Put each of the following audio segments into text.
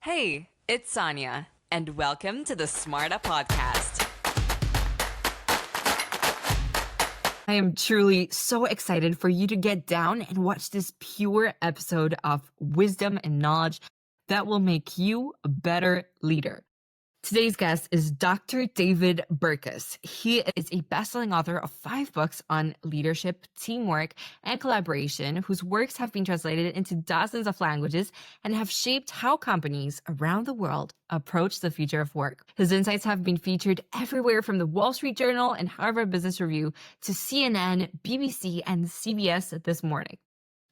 Hey, it's Sonia, and welcome to the SMARTA Podcast. I am truly so excited for you to get down and watch this pure episode of wisdom and knowledge that will make you a better leader. Today's guest is Dr. David Burkus. He is a best-selling author of 5 books on leadership, teamwork, and collaboration, whose works have been translated into dozens of languages and have shaped how companies around the world approach the future of work. His insights have been featured everywhere from the Wall Street Journal and Harvard Business Review to CNN, BBC, and CBS This Morning.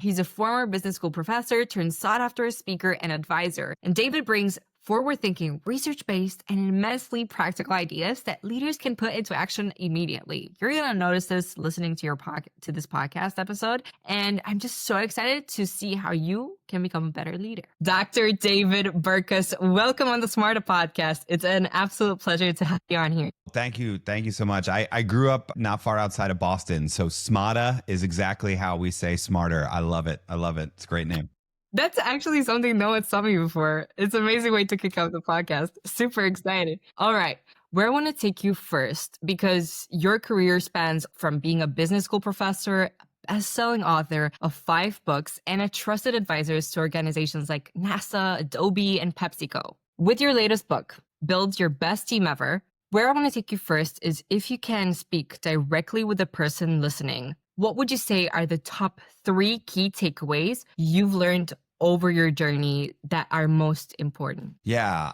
He's a former business school professor turned sought-after speaker and advisor, and David brings forward-thinking, research-based, and immensely practical ideas that leaders can put into action immediately. You're going to notice this listening to this podcast episode, and I'm just so excited to see how you can become a better leader. Dr. David Burkus, welcome on the SMARTA Podcast. It's an absolute pleasure to have you on here. Thank you. Thank you so much. I grew up not far outside of Boston, so SMARTA is exactly how we say smarter. I love it. It's a great name. That's actually something no one's told me before. It's an amazing way to kick off the podcast. Super excited. All right. Where I want to take you first, because your career spans from being a business school professor, best-selling author of 5 books, and a trusted advisor to organizations like NASA, Adobe, and PepsiCo. With your latest book, Build Your Best Team Ever, where I want to take you first is if you can speak directly with the person listening. What would you say are the top 3 key takeaways you've learned over your journey that are most important? Yeah.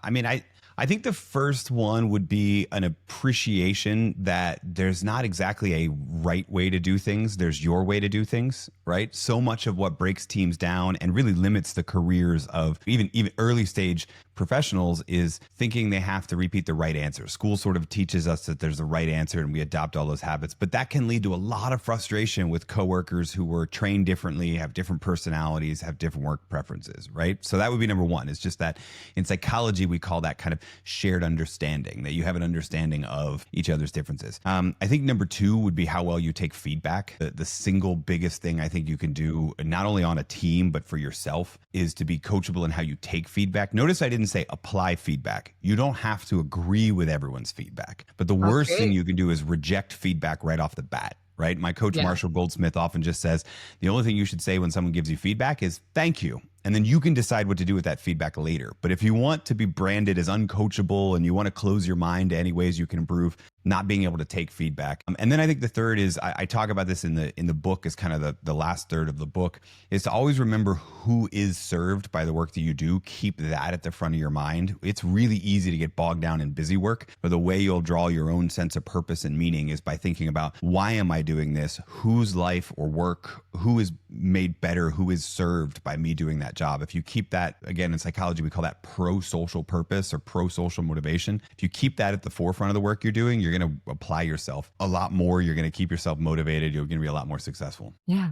I think the first one would be an appreciation that there's not exactly a right way to do things. There's your way to do things, right? So much of what breaks teams down and really limits the careers of even early stage professionals is thinking they have to repeat the right answer. School sort of teaches us that there's a right answer and we adopt all those habits, but that can lead to a lot of frustration with coworkers who were trained differently, have different personalities, have different work preferences, right? So that would be number one. It's just that in psychology, we call that kind of shared understanding, that you have an understanding of each other's differences. I think number 2 would be how well you take feedback. The single biggest thing I think you can do, not only on a team, but for yourself, is to be coachable in how you take feedback. Notice I didn't say apply feedback. You don't have to agree with everyone's feedback, but the worst thing you can do is reject feedback right off the bat. Right? My coach, Marshall Goldsmith, often just says, the only thing you should say when someone gives you feedback is thank you. And then you can decide what to do with that feedback later. But if you want to be branded as uncoachable and you want to close your mind to any ways you can improve, not being able to take feedback. And then I think the third is, I talk about this in the book as kind of the last third of the book, is to always remember who is served by the work that you do. Keep that at the front of your mind. It's really easy to get bogged down in busy work, but the way you'll draw your own sense of purpose and meaning is by thinking about, why am I doing this? Whose life or work, who is made better, who is served by me doing that job? If you keep that, again, in psychology, we call that pro-social purpose or pro-social motivation. If you keep that at the forefront of the work you're doing, you're going to apply yourself a lot more. You're going to keep yourself motivated. You're going to be a lot more successful. Yeah.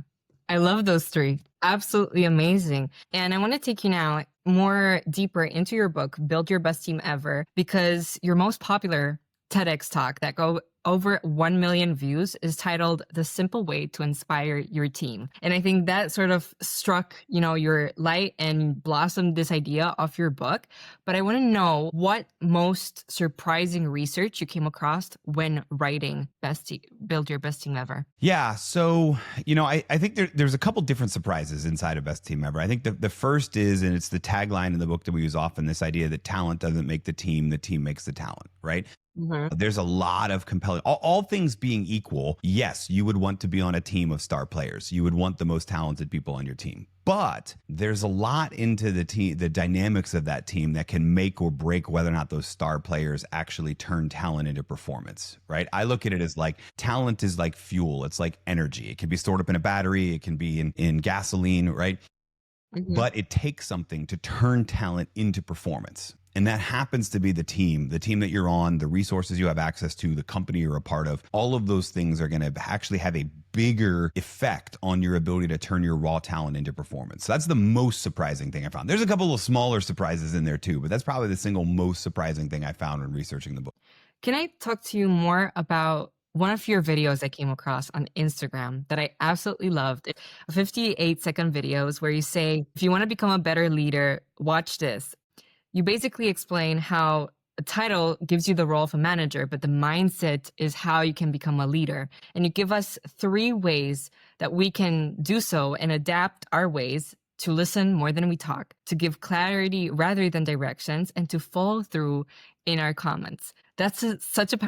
I love those 3. Absolutely amazing. And I want to take you now more deeper into your book, Build Your Best Team Ever, because your most popular TEDx talk that go over 1 million views is titled The Simple Way to Inspire Your Team. And I think that sort of struck, your light and blossomed this idea of your book. But I want to know what most surprising research you came across when writing Build Your Best Team Ever. Yeah. So, I think there's a couple different surprises inside of Best Team Ever. I think the first is, and it's the tagline in the book that we use often, this idea that talent doesn't make the team makes the talent, right? Mm-hmm. There's a lot of compelling, all things being equal. Yes, you would want to be on a team of star players. You would want the most talented people on your team. But there's a lot into the dynamics of that team that can make or break whether or not those star players actually turn talent into performance, right? I look at it as like talent is like fuel. It's like energy. It can be stored up in a battery. It can be in gasoline, right? Mm-hmm. But it takes something to turn talent into performance. And that happens to be the team that you're on, the resources you have access to, the company you're a part of. All of those things are going to actually have a bigger effect on your ability to turn your raw talent into performance. So that's the most surprising thing I found. There's a couple of smaller surprises in there too, but that's probably the single most surprising thing I found when researching the book. Can I talk to you more about one of your videos I came across on Instagram that I absolutely loved? A 58-second videos where you say, if you want to become a better leader, watch this. You basically explain how a title gives you the role of a manager, but the mindset is how you can become a leader. And you give us 3 ways that we can do so and adapt our ways to listen more than we talk, to give clarity rather than directions, and to follow through in our comments. That's such a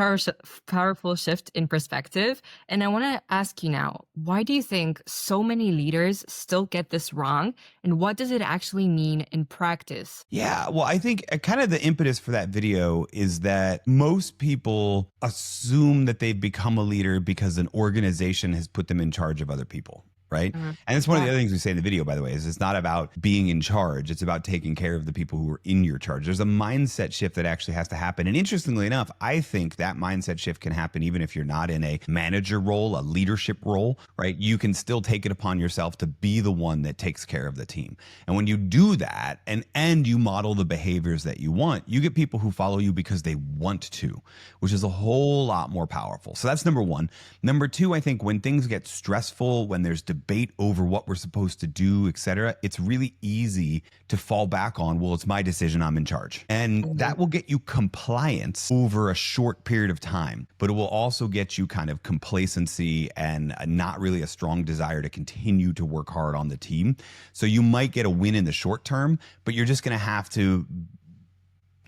powerful shift in perspective. And I want to ask you now, why do you think so many leaders still get this wrong? And what does it actually mean in practice? Yeah, well, I think kind of the impetus for that video is that most people assume that they've become a leader because an organization has put them in charge of other people. Right. Mhm. And it's one of the Yeah. other things we say in the video, by the way, is it's not about being in charge. It's about taking care of the people who are in your charge. There's a mindset shift that actually has to happen. And interestingly enough, I think that mindset shift can happen even if you're not in a manager role, a leadership role, right? You can still take it upon yourself to be the one that takes care of the team. And when you do that and you model the behaviors that you want, you get people who follow you because they want to, which is a whole lot more powerful. So that's number one. Number two, I think when things get stressful, when there's debate over what we're supposed to do, etc., it's really easy to fall back on, well, it's my decision, I'm in charge. And that will get you compliance over a short period of time, but it will also get you kind of complacency and not really a strong desire to continue to work hard on the team. So you might get a win in the short term, but you're just going to have to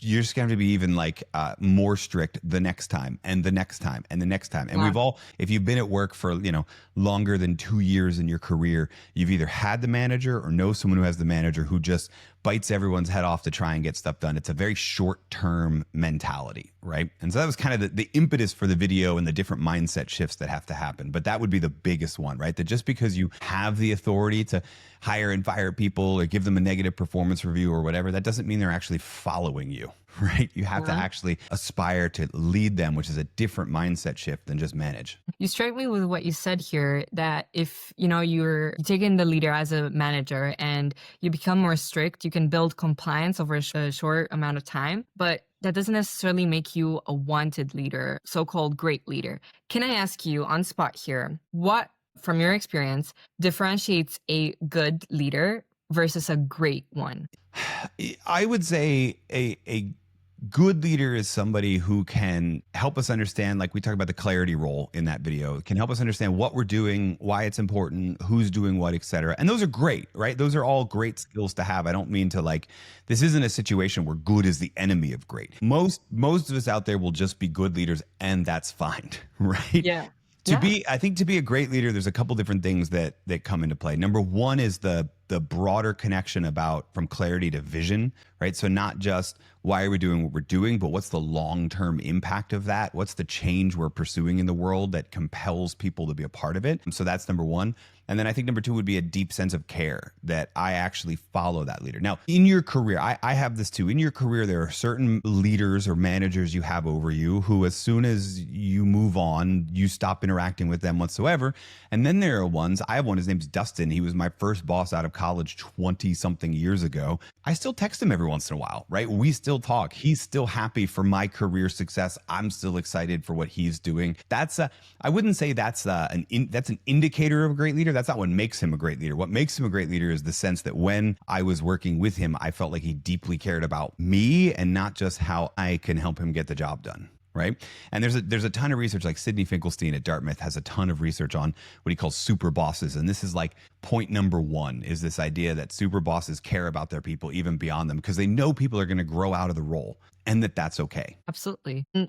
be even like more strict the next time and the next time and the next time. And we've all, if you've been at work for, longer than 2 years in your career, you've either had the manager or know someone who has the manager who just bites everyone's head off to try and get stuff done. It's a very short-term mentality, right? And so that was kind of the impetus for the video and the different mindset shifts that have to happen. But that would be the biggest one, right? That just because you have the authority to hire and fire people or give them a negative performance review or whatever, that doesn't mean they're actually following you, right? You have to actually aspire to lead them, which is a different mindset shift than just manage. You strike me with what you said here, that if you're taking the leader as a manager and you become more strict, you can build compliance over a short amount of time, but that doesn't necessarily make you a wanted leader, so-called great leader. Can I ask you on spot here, what, from your experience, differentiates a good leader versus a great one? I would say a good leader is somebody who can help us understand, like we talked about the clarity role in that video, can help us understand what we're doing, why it's important, who's doing what, et cetera. And those are great, right? Those are all great skills to have. I don't mean to this isn't a situation where good is the enemy of great. Most of us out there will just be good leaders, and that's fine, right? Yeah. I think to be a great leader, there's a couple different things that come into play. Number one is the broader connection from clarity to vision, right? So not just why are we doing what we're doing, but what's the long-term impact of that? What's the change we're pursuing in the world that compels people to be a part of it? So that's number one. And then I think number two would be a deep sense of care that I actually follow that leader. Now, in your career, I have this too. In your career, there are certain leaders or managers you have over you who, as soon as you move on, you stop interacting with them whatsoever. And then there are ones, I have one, his name's Dustin. He was my first boss out of college 20 something years ago. I still text him every once in a while, right? We still talk. He's still happy for my career success. I'm still excited for what he's doing. I wouldn't say that's an indicator of a great leader. That's not what makes him a great leader. What makes him a great leader is the sense that when I was working with him, I felt like he deeply cared about me and not just how I can help him get the job done. Right. And there's a ton of research, like Sidney Finkelstein at Dartmouth has a ton of research on what he calls super bosses. And this is like point number one, is this idea that super bosses care about their people even beyond them because they know people are going to grow out of the role and that's okay. Absolutely. And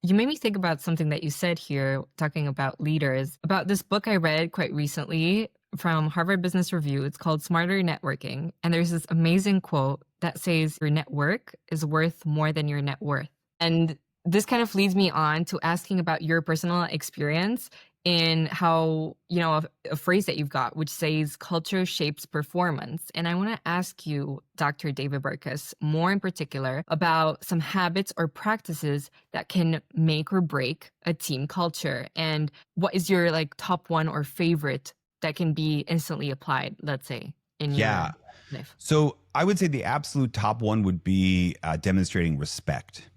you made me think about something that you said here, talking about leaders, about this book I read quite recently from Harvard Business Review. It's called Smarter Networking. And there's this amazing quote that says, your network is worth more than your net worth. And this kind of leads me on to asking about your personal experience in how, a phrase that you've got, which says culture shapes performance. And I want to ask you, Dr. David Burkus, more in particular about some habits or practices that can make or break a team culture. And what is your top one or favorite that can be instantly applied, let's say, in your life? So I would say the absolute top one would be demonstrating respect.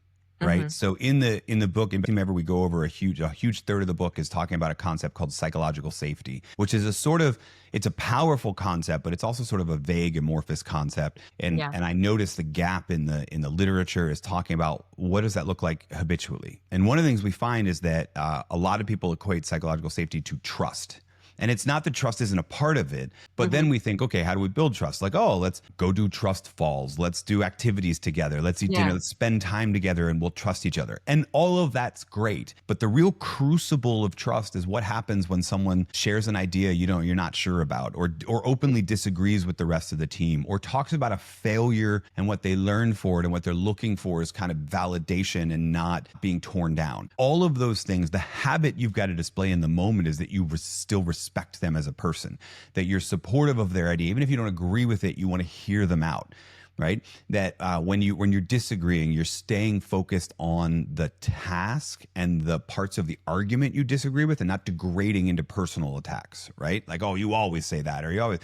right? Mhm. So in the book, in ever we go over a huge third of the book is talking about a concept called psychological safety, which is a sort of, it's a powerful concept, but it's also sort of a vague, amorphous concept. And Yeah. and I noticed the gap in the literature is talking about what does that look like habitually. And one of the things we find is that a lot of people equate psychological safety to trust. And it's not that trust isn't a part of it, but Mhm. then we think, okay, how do we build trust? Like, oh, let's go do trust falls. Let's do activities together. Let's eat dinner. Yeah. Let's spend time together and we'll trust each other. And all of that's great. But the real crucible of trust is what happens when someone shares an idea you're not sure about, or openly disagrees with the rest of the team, or talks about a failure and what they learned for it, and what they're looking for is kind of validation and not being torn down. All of those things, the habit you've got to display in the moment is that you still respect them as a person, that you're supportive of their idea. Even if you don't agree with it, you want to hear them out, right? That when you're disagreeing, you're staying focused on the task and the parts of the argument you disagree with, and not degrading into personal attacks, right? Like, oh, you always say that, or you always,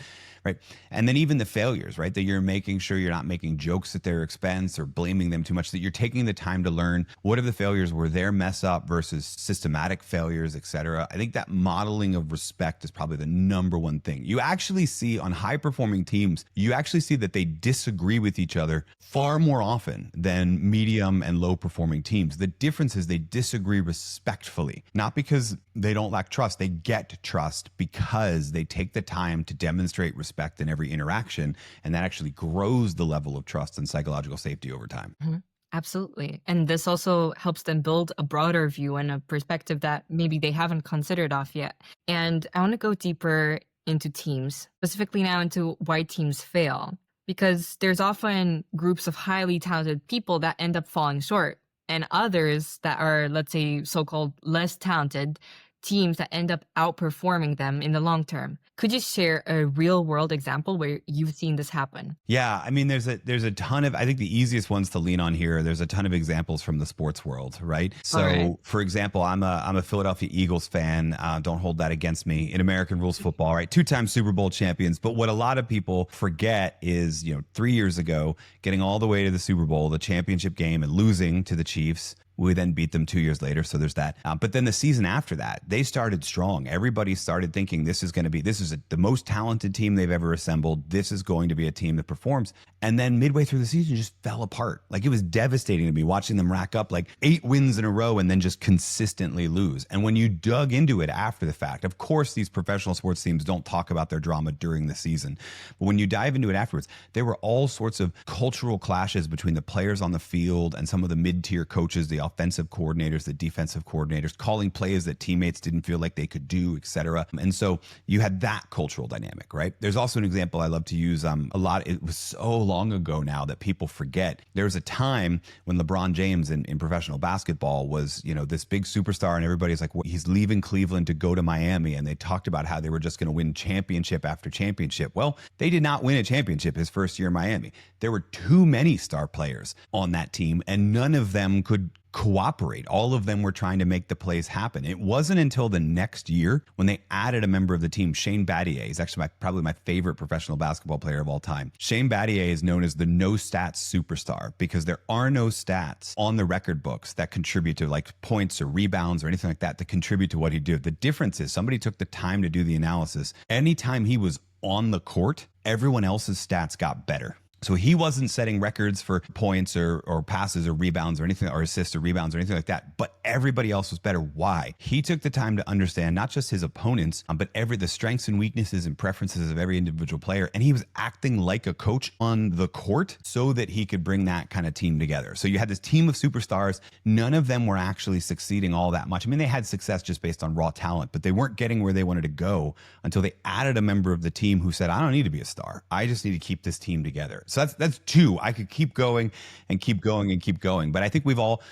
right? And then even the failures, right? That you're making sure you're not making jokes at their expense or blaming them too much, that you're taking the time to learn what are the failures, were their mess up versus systematic failures, et cetera. I think that modeling of respect is probably the number one thing. You actually see on high performing teams, you actually see that they disagree with each other far more often than medium and low performing teams. The difference is they disagree respectfully, not because they don't lack trust. They get trust because they take the time to demonstrate respect in every interaction. And that actually grows the level of trust and psychological safety over time. Mhm. Absolutely. And this also helps them build a broader view and a perspective that maybe they haven't considered off yet. And I want to go deeper into teams, specifically now into why teams fail, because there's often groups of highly talented people that end up falling short, and others that are, let's say, so called less talented teams that end up outperforming them in the long term. Could you share a real world example where you've seen this happen? Yeah, I mean, there's a ton of, I think the easiest ones to lean on here. There's a ton of examples from the sports world, right? All right. So, for example, I'm a Philadelphia Eagles fan. Don't hold that against me. In American rules football, right? Two-time Super Bowl champions. But what a lot of people forget is, 3 years ago, getting all the way to the Super Bowl, the championship game, and losing to the Chiefs. We then beat them 2 years later, so there's that. But then the season after that, they started strong. Everybody started thinking this is the most talented team they've ever assembled. This is going to be a team that performs. And then midway through the season, just fell apart. Like, it was devastating to me watching them rack up like 8 wins in a row and then just consistently lose. And when you dug into it after the fact, of course, these professional sports teams don't talk about their drama during the season. But when you dive into it afterwards, there were all sorts of cultural clashes between the players on the field and some of the mid-tier coaches, the offensive coordinators, the defensive coordinators, calling plays that teammates didn't feel like they could do, et cetera. And so you had that cultural dynamic, right? There's also an example I love to use a lot. It was so long ago now that people forget. There was a time when LeBron James in professional basketball was, this big superstar, and everybody's like, well, he's leaving Cleveland to go to Miami. And they talked about how they were just going to win championship after championship. Well, they did not win a championship his first year in Miami. There were too many star players on that team, and none of them could cooperate. All of them were trying to make the plays happen. It wasn't until the next year when they added a member of the team, Shane Battier. He's actually probably my favorite professional basketball player of all time. Shane Battier is known as the no stats superstar because there are no stats on the record books that contribute to like points or rebounds or anything like that contribute to what he did. The difference is somebody took the time to do the analysis. Anytime he was on the court, everyone else's stats got better. So he wasn't setting records for points or passes or rebounds or anything, or assists or rebounds or anything like that. But everybody else was better. Why? He took the time to understand not just his opponents, but the strengths and weaknesses and preferences of every individual player. And he was acting like a coach on the court so that he could bring that kind of team together. So you had this team of superstars. None of them were actually succeeding all that much. I mean, they had success just based on raw talent, but they weren't getting where they wanted to go until they added a member of the team who said, I don't need to be a star. I just need to keep this team together. So that's two. I could keep going and keep going and keep going. But I think we've all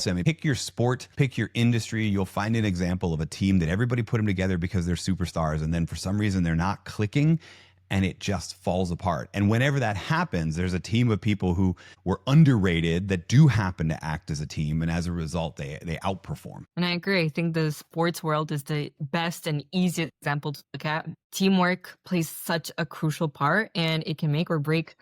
said, I mean, pick your sport, pick your industry. You'll find an example of a team that everybody put them together because they're superstars. And then for some reason they're not clicking and it just falls apart. And whenever that happens, there's a team of people who were underrated that do happen to act as a team. And as a result, they outperform. And I agree. I think the sports world is the best and easiest example to look at. Teamwork plays such a crucial part, and it can make or break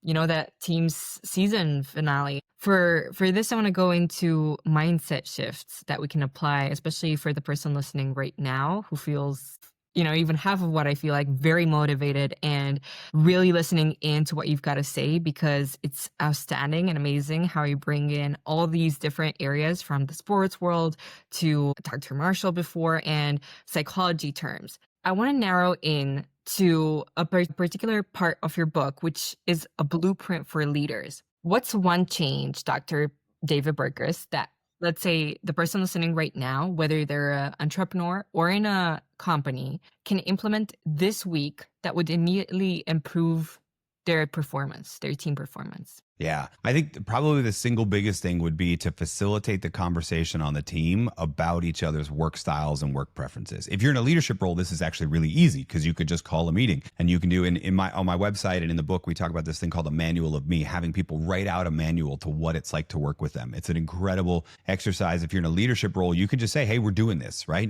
that team's season finale. For this, I want to go into mindset shifts that we can apply, especially for the person listening right now who feels, even half of what I feel like, very motivated and really listening into what you've got to say, because it's outstanding and amazing how you bring in all these different areas from the sports world to Dr. Marshall before and psychology terms. I want to narrow in to a particular part of your book, which is a blueprint for leaders. What's one change, Dr. David Burkus, that, let's say, the person listening right now, whether they're an entrepreneur or in a company, can implement this week that would immediately improve their performance, their team performance? Yeah, I think probably the single biggest thing would be to facilitate the conversation on the team about each other's work styles and work preferences. If you're in a leadership role, this is actually really easy because you could just call a meeting, and you can do on my website and in the book, we talk about this thing called a manual of me, having people write out a manual to what it's like to work with them. It's an incredible exercise. If you're in a leadership role, you can just say, hey, we're doing this, right?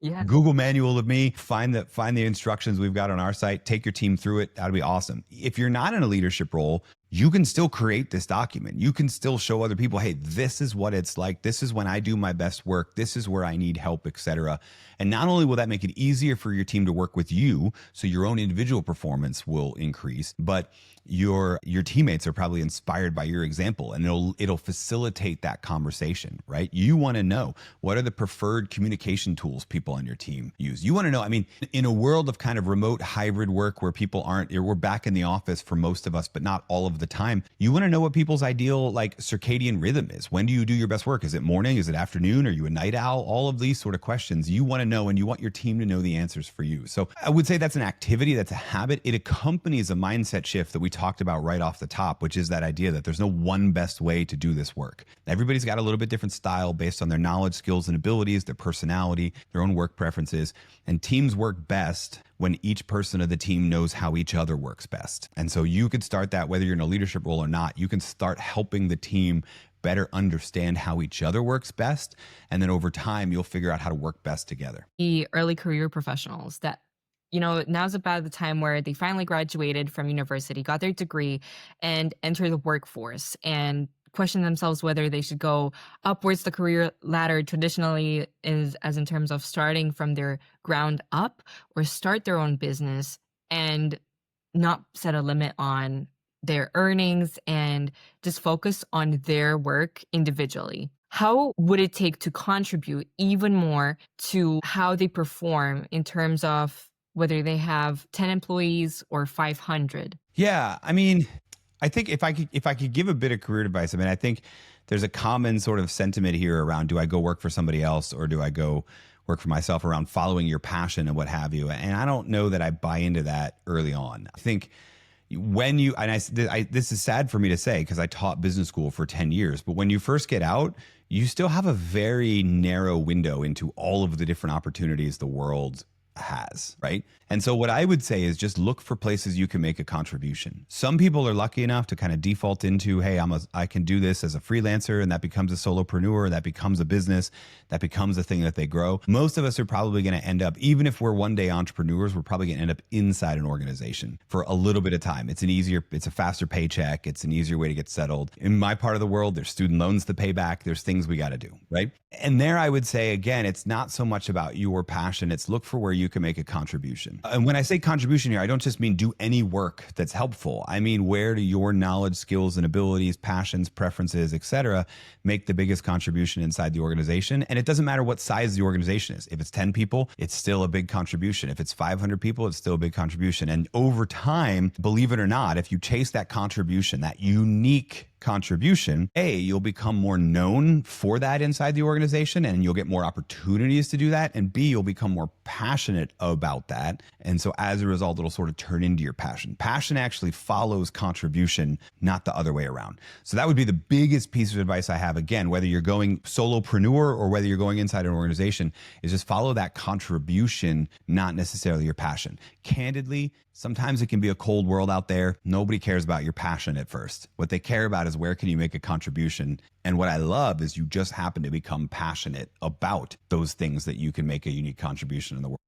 Yeah. Google manual of me, find the instructions we've got on our site, take your team through it. That'd be awesome. If you're not in a leadership role, you can still create this document. You can still show other people, hey, this is what it's like. This is when I do my best work. This is where I need help, etc. And not only will that make it easier for your team to work with you, so your own individual performance will increase, but your teammates are probably inspired by your example, and it'll facilitate that conversation, right? You want to know, what are the preferred communication tools people on your team use? You want to know, I mean, in a world of kind of remote hybrid work where people we're back in the office for most of us, but not all of the time. You want to know what people's ideal like circadian rhythm is. When do you do your best work? Is it morning? Is it afternoon? Are you a night owl? All of these sort of questions you want to know, and you want your team to know the answers for you. So I would say that's an activity, that's a habit. It accompanies a mindset shift that we talked about right off the top, which is that idea that there's no one best way to do this work. Everybody's got a little bit different style based on their knowledge, skills, and abilities, their personality, their own work preferences, and teams work best when each person of the team knows how each other works best. And so you could start that whether you're in a leadership role or not. You can start helping the team better understand how each other works best. And then over time, you'll figure out how to work best together. The early career professionals that, now's about the time where they finally graduated from university, got their degree, and enter the workforce and question themselves whether they should go upwards the career ladder traditionally, as in terms of starting from their ground up, or start their own business and not set a limit on their earnings and just focus on their work individually. How would it take to contribute even more to how they perform in terms of whether they have 10 employees or 500? Yeah, I mean, I think if I could give a bit of career advice, I mean, I think there's a common sort of sentiment here around, do I go work for somebody else or do I go work for myself, around following your passion and what have you. And I don't know that I buy into that early on. I think when you, and this is sad for me to say because I taught business school for 10 years, but when you first get out, you still have a very narrow window into all of the different opportunities the world has, right? And so what I would say is just look for places you can make a contribution. Some people are lucky enough to kind of default into, hey, I can do this as a freelancer, and that becomes a solopreneur, that becomes a business, that becomes a thing that they grow. Most of us are probably going to end up, even if we're one day entrepreneurs, we're probably going to end up inside an organization for a little bit of time. It's a faster paycheck. It's an easier way to get settled. In my part of the world, there's student loans to pay back. There's things we got to do, right? And there I would say, again, it's not so much about your passion. It's look for where you can make a contribution. And when I say contribution here, I don't just mean do any work that's helpful. I mean, where do your knowledge, skills, and abilities, passions, preferences, etc., make the biggest contribution inside the organization? And it doesn't matter what size the organization is. If it's 10 people, it's still a big contribution. If it's 500 people, it's still a big contribution. And over time, believe it or not, if you chase that contribution, that unique contribution, A, you'll become more known for that inside the organization and you'll get more opportunities to do that. And B, you'll become more passionate about that. And so as a result, it'll sort of turn into your passion. Passion actually follows contribution, not the other way around. So that would be the biggest piece of advice I have. Again, whether you're going solopreneur or whether you're going inside an organization, is just follow that contribution, not necessarily your passion. Candidly, sometimes it can be a cold world out there. Nobody cares about your passion at first. What they care about is where can you make a contribution. And what I love is you just happen to become passionate about those things that you can make a unique contribution in the world.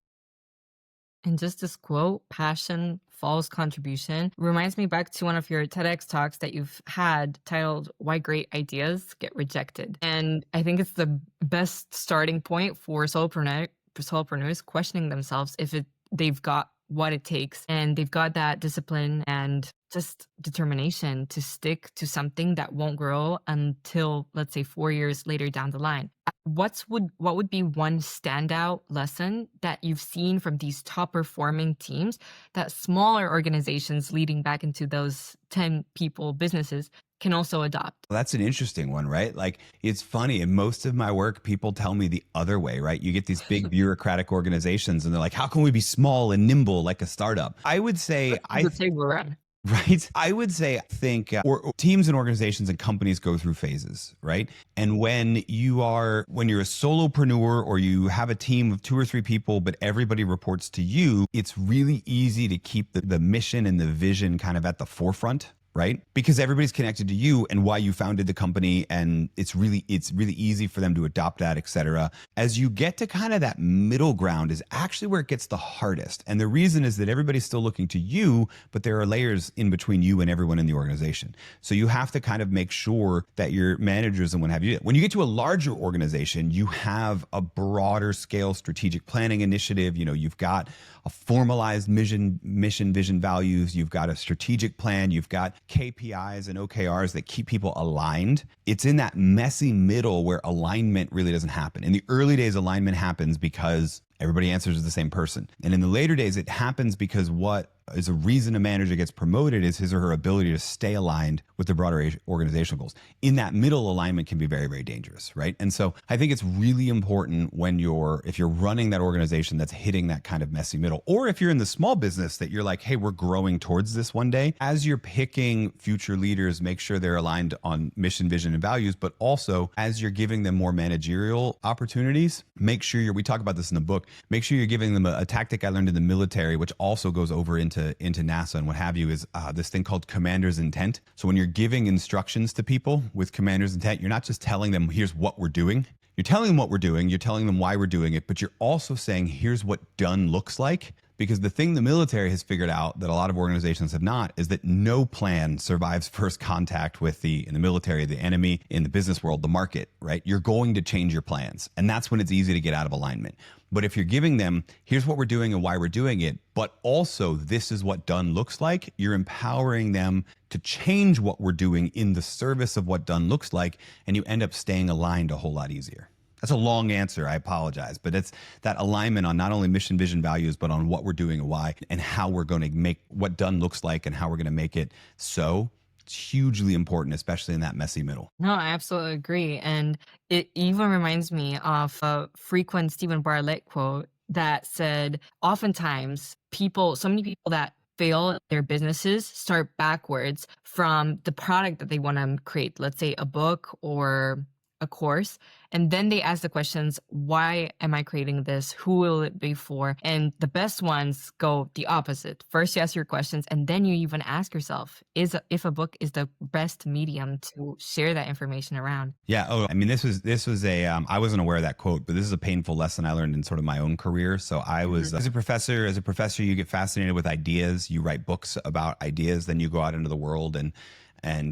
And just this quote, passion false contribution reminds me back to one of your TEDx talks that you've had titled Why Great Ideas Get Rejected. And I think it's the best starting point for solopreneurs questioning themselves if they've got what it takes and they've got that discipline and just determination to stick to something that won't grow until, let's say, 4 years later down the line. What would be one standout lesson that you've seen from these top performing teams that smaller organizations leading back into those 10 people businesses can also adopt? Well, that's an interesting one, right? Like, it's funny. In most of my work, people tell me the other way, right? You get these big bureaucratic organizations and they're like, how can we be small and nimble like a startup? I would say, The table around. right? I would say, I think, or teams and organizations and companies go through phases, right? And when you're a solopreneur or you have a team of 2 or 3 people, but everybody reports to you, it's really easy to keep the mission and the vision kind of at the forefront, right? Because everybody's connected to you and why you founded the company, and it's really easy for them to adopt that, et cetera. As you get to kind of that middle ground is actually where it gets the hardest. And the reason is that everybody's still looking to you, but there are layers in between you and everyone in the organization. So you have to kind of make sure that your managers and what have you, when you get to a larger organization, you have a broader scale strategic planning initiative. You know, you've got a formalized mission, vision, values. You've got a strategic plan. You've got KPIs and OKRs that keep people aligned. It's in that messy middle where alignment really doesn't happen. In the early days, alignment happens because everybody answers to the same person. And in the later days, it happens because what is a reason a manager gets promoted is his or her ability to stay aligned with the broader organizational goals. In that middle, alignment can be very, very dangerous, right? And so I think it's really important if you're running that organization that's hitting that kind of messy middle, or if you're in the small business that you're like, hey, we're growing towards this one day. As you're picking future leaders, make sure they're aligned on mission, vision, and values, but also as you're giving them more managerial opportunities, make sure we talk about this in the book, make sure you're giving them a tactic I learned in the military, which also goes over into NASA and what have you, is this thing called commander's intent. So when you're giving instructions to people with commander's intent, you're not just telling them, here's what we're doing. You're telling them what we're doing, you're telling them why we're doing it, but you're also saying, here's what done looks like. Because the thing the military has figured out that a lot of organizations have not is that no plan survives first contact with in the military, the enemy, in the business world, the market, right? You're going to change your plans. And that's when it's easy to get out of alignment. But if you're giving them, here's what we're doing and why we're doing it, but also this is what done looks like, you're empowering them to change what we're doing in the service of what done looks like, and you end up staying aligned a whole lot easier. That's a long answer. I apologize. But it's that alignment on not only mission, vision, values, but on what we're doing and why, and how we're going to make what done looks like and how we're going to make it so. It's hugely important, especially in that messy middle. No, I absolutely agree. And it even reminds me of a frequent Stephen Bartlett quote that said, oftentimes so many people that fail at their businesses start backwards from the product that they want to create, let's say a book or a course. And then they ask the questions, why am I creating this? Who will it be for? And the best ones go the opposite. First, you ask your questions, and then you even ask yourself, if a book is the best medium to share that information around. Yeah. Oh, I mean, this was I wasn't aware of that quote, but this is a painful lesson I learned in sort of my own career. So I was, as a professor, you get fascinated with ideas. You write books about ideas, then you go out into the world and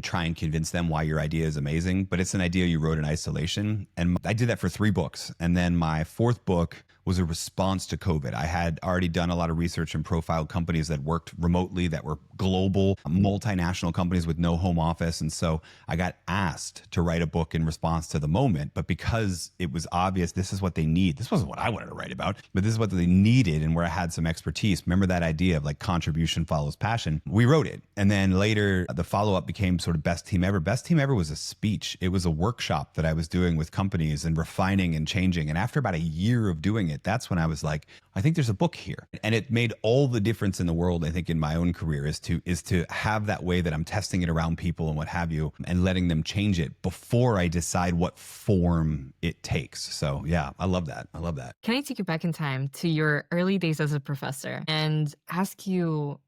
try and convince them why your idea is amazing. But it's an idea you wrote in isolation. And I did that for 3 books. And then my 4th book was a response to COVID. I had already done a lot of research and profiled companies that worked remotely, that were global, multinational companies with no home office. And so I got asked to write a book in response to the moment. But because it was obvious this is what they need, this wasn't what I wanted to write about, but this is what they needed and where I had some expertise. Remember that idea of like contribution follows passion? We wrote it. And then later the follow-up became sort of Best Team Ever. Best Team Ever was a speech. It was a workshop that I was doing with companies and refining and changing. And after about a year of doing it, that's when I was like, I think there's a book here. And it made all the difference in the world, I think, in my own career, is to have that way that I'm testing it around people and what have you, and letting them change it before I decide what form it takes. So yeah, I love that. I love that. Can I take you back in time to your early days as a professor and ask you,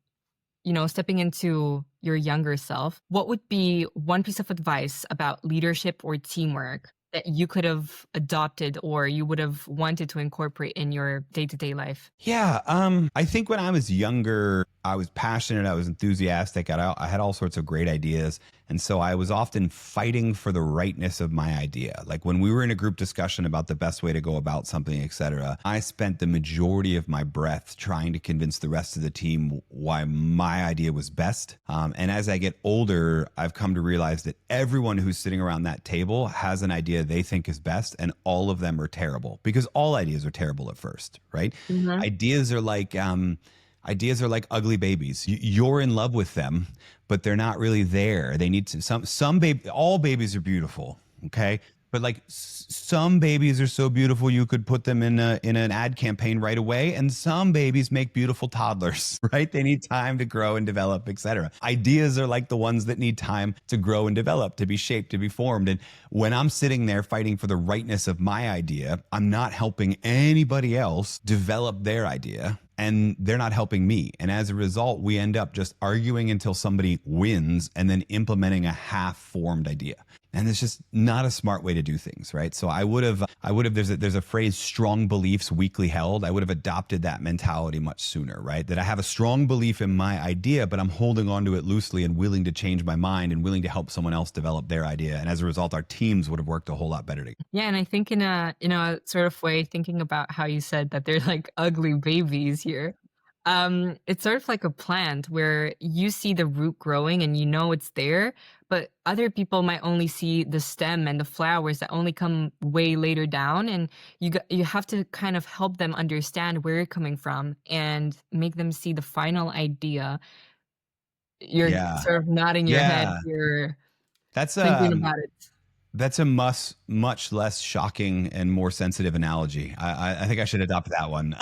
stepping into your younger self, what would be one piece of advice about leadership or teamwork that you could have adopted or you would have wanted to incorporate in your day-to-day life? Yeah, I think when I was younger, I was passionate, I was enthusiastic, I had all sorts of great ideas. And so I was often fighting for the rightness of my idea. Like when we were in a group discussion about the best way to go about something, et cetera, I spent the majority of my breath trying to convince the rest of the team why my idea was best. And as I get older, I've come to realize that everyone who's sitting around that table has an idea they think is best, and all of them are terrible because all ideas are terrible at first, right? Mhm. Ideas are like ugly babies. You're in love with them, but they're not really there. They need to some baby. All babies are beautiful, okay? But like some babies are so beautiful you could put them in an ad campaign right away, and some babies make beautiful toddlers, right? They need time to grow and develop, etc. Ideas are like the ones that need time to grow and develop, to be shaped, to be formed. And when I'm sitting there fighting for the rightness of my idea, I'm not helping anybody else develop their idea, and they're not helping me. And as a result, we end up just arguing until somebody wins and then implementing a half-formed idea. And it's just not a smart way to do things, right? So I would have, there's a phrase, strong beliefs weakly held. I would have adopted that mentality much sooner, right? That I have a strong belief in my idea, but I'm holding onto it loosely and willing to change my mind and willing to help someone else develop their idea. And as a result, our teams would have worked a whole lot better together. Yeah, and I think in a sort of way, thinking about how you said that they're like ugly babies here, it's sort of like a plant where you see the root growing and you know it's there, but other people might only see the stem and the flowers that only come way later down, and you have to kind of help them understand where you're coming from and make them see the final idea. You're Yeah. sort of nodding your head, Yeah. you're That's thinking about it. that's a much less shocking and more sensitive analogy. I think I should adopt that one.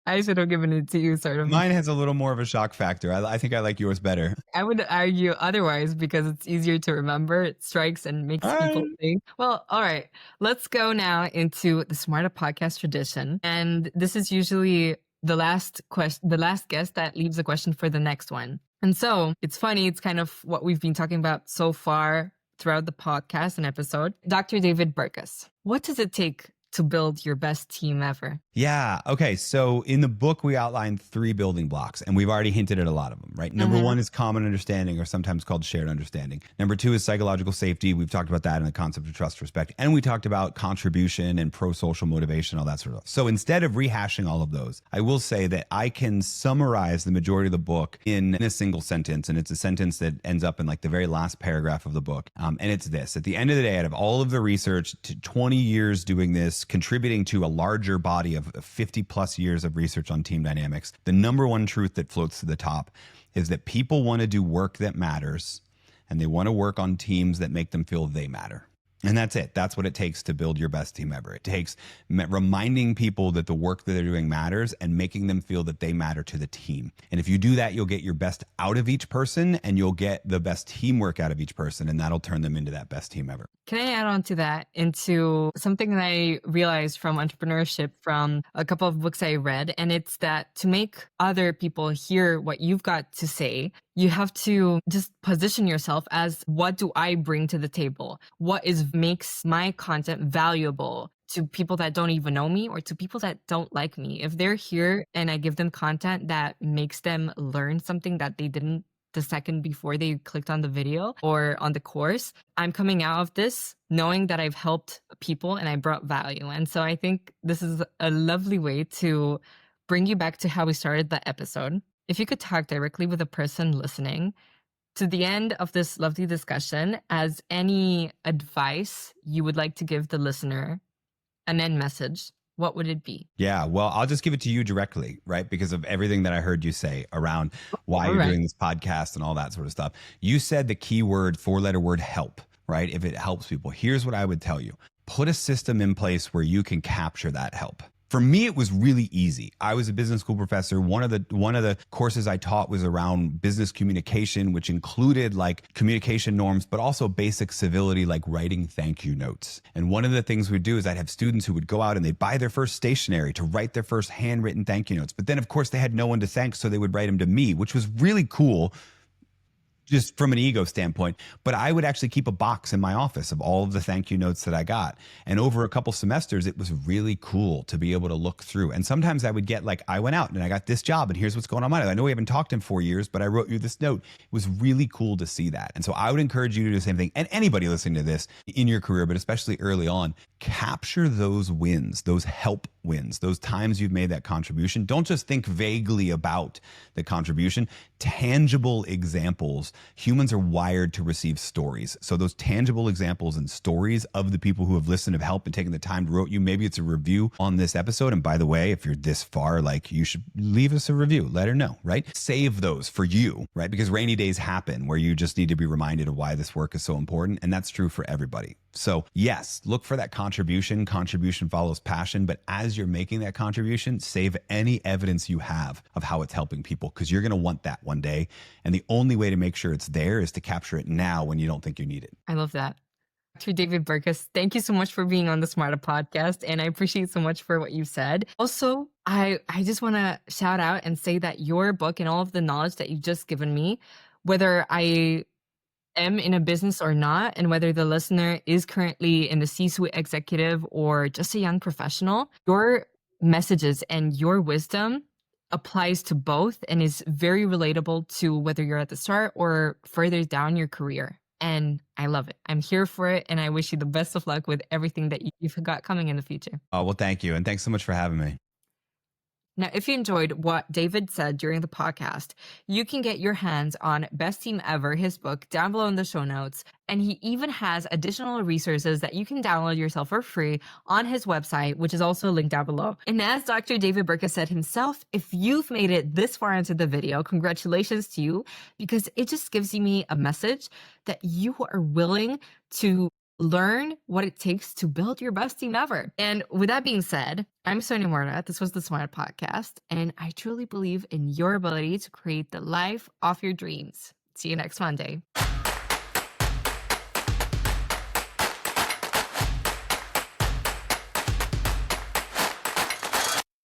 I should have given it to you, sort of. Mine has a little more of a shock factor. I think I like yours better. I would argue otherwise because it's easier to remember. It strikes and makes All people right. think. Well, all right. Let's go now into the SMARTA podcast tradition. And this is usually the last guest that leaves a question for the next one. And so it's funny. It's kind of what we've been talking about so far throughout the podcast and episode. Dr. David Burkus, what does it take to build your best team ever? Yeah. Okay. So in the book, we outlined 3 building blocks, and we've already hinted at a lot of them, right? Number 1 is common understanding, or sometimes called shared understanding. Number 2 is psychological safety. We've talked about that in the concept of trust, respect. And we talked about contribution and pro-social motivation, all that sort of stuff. So instead of rehashing all of those, I will say that I can summarize the majority of the book in a single sentence. And it's a sentence that ends up in like the very last paragraph of the book. And it's this: at the end of the day, out of all of the research, to 20 years doing this, contributing to a larger body of 50 plus years of research on team dynamics, the number one truth that floats to the top is that people want to do work that matters, and they want to work on teams that make them feel they matter. And that's it. That's what it takes to build your best team ever. It takes reminding people that the work that they're doing matters and making them feel that they matter to the team. And if you do that, you'll get your best out of each person, and you'll get the best teamwork out of each person, and that'll turn them into that best team ever. Can I add on to that, into something that I realized from entrepreneurship from a couple of books I read? And it's that to make other people hear what you've got to say, you have to just position yourself as, what do I bring to the table? What makes my content valuable to people that don't even know me or to people that don't like me? If they're here and I give them content that makes them learn something that they didn't the second before they clicked on the video or on the course, I'm coming out of this knowing that I've helped people and I brought value. And so I think this is a lovely way to bring you back to how we started the episode. If you could talk directly with a person listening to the end of this lovely discussion, as any advice you would like to give the listener, an end message, what would it be? Yeah, well, I'll just give it to you directly, right? Because of everything that I heard you say around why you're doing this podcast and all that sort of stuff. You said the key word, 4-letter word, help, right? If it helps people, here's what I would tell you. Put a system in place where you can capture that help. For me, it was really easy. I was a business school professor. One of the courses I taught was around business communication, which included like communication norms, but also basic civility, like writing thank you notes. And one of the things we'd do is I'd have students who would go out and they'd buy their first stationery to write their first handwritten thank you notes. But then, of course, they had no one to thank, so they would write them to me, which was really cool. just from an ego standpoint. But I would actually keep a box in my office of all of the thank you notes that I got. And over a couple semesters, it was really cool to be able to look through. And sometimes I would get like, I went out and I got this job and here's what's going on in my life. I know we haven't talked in 4 years, but I wrote you this note. It was really cool to see that. And so I would encourage you to do the same thing. And anybody listening to this in your career, but especially early on, capture those wins, those help wins, those times you've made that contribution. Don't just think vaguely about the contribution. Tangible examples. Humans are wired to receive stories. So those tangible examples and stories of the people who have listened, have helped, and taken the time to wrote you. Maybe it's a review on this episode. And by the way, if you're this far, like, you should leave us a review. Let her know, right? Save those for you, right? Because rainy days happen where you just need to be reminded of why this work is so important. And that's true for everybody. So yes, look for that contribution. Contribution follows passion. But as you're making that contribution, save any evidence you have of how it's helping people, because you're going to want that one day. And the only way to make sure it's there is to capture it now when you don't think you need it. I love that. To David Burkus, thank you so much for being on the SMARTA podcast. And I appreciate so much for what you said. Also, I just want to shout out and say that your book and all of the knowledge that you've just given me, whether I am in a business or not, and whether the listener is currently in the C-suite executive or just a young professional, your messages and your wisdom applies to both and is very relatable to whether you're at the start or further down your career. And I love it. I'm here for it. And I wish you the best of luck with everything that you've got coming in the future. Oh, well, thank you. And thanks so much for having me. Now, if you enjoyed what David said during the podcast, you can get your hands on Best Team Ever, his book, down below in the show notes. And he even has additional resources that you can download yourself for free on his website, which is also linked down below. And as Dr. David Burkus said himself, if you've made it this far into the video, congratulations to you, because it just gives me a message that you are willing to learn what it takes to build your best team ever. And with that being said, I'm Sonia Marta. This was the SMARTA Podcast, and I truly believe in your ability to create the life of your dreams. See you next Monday.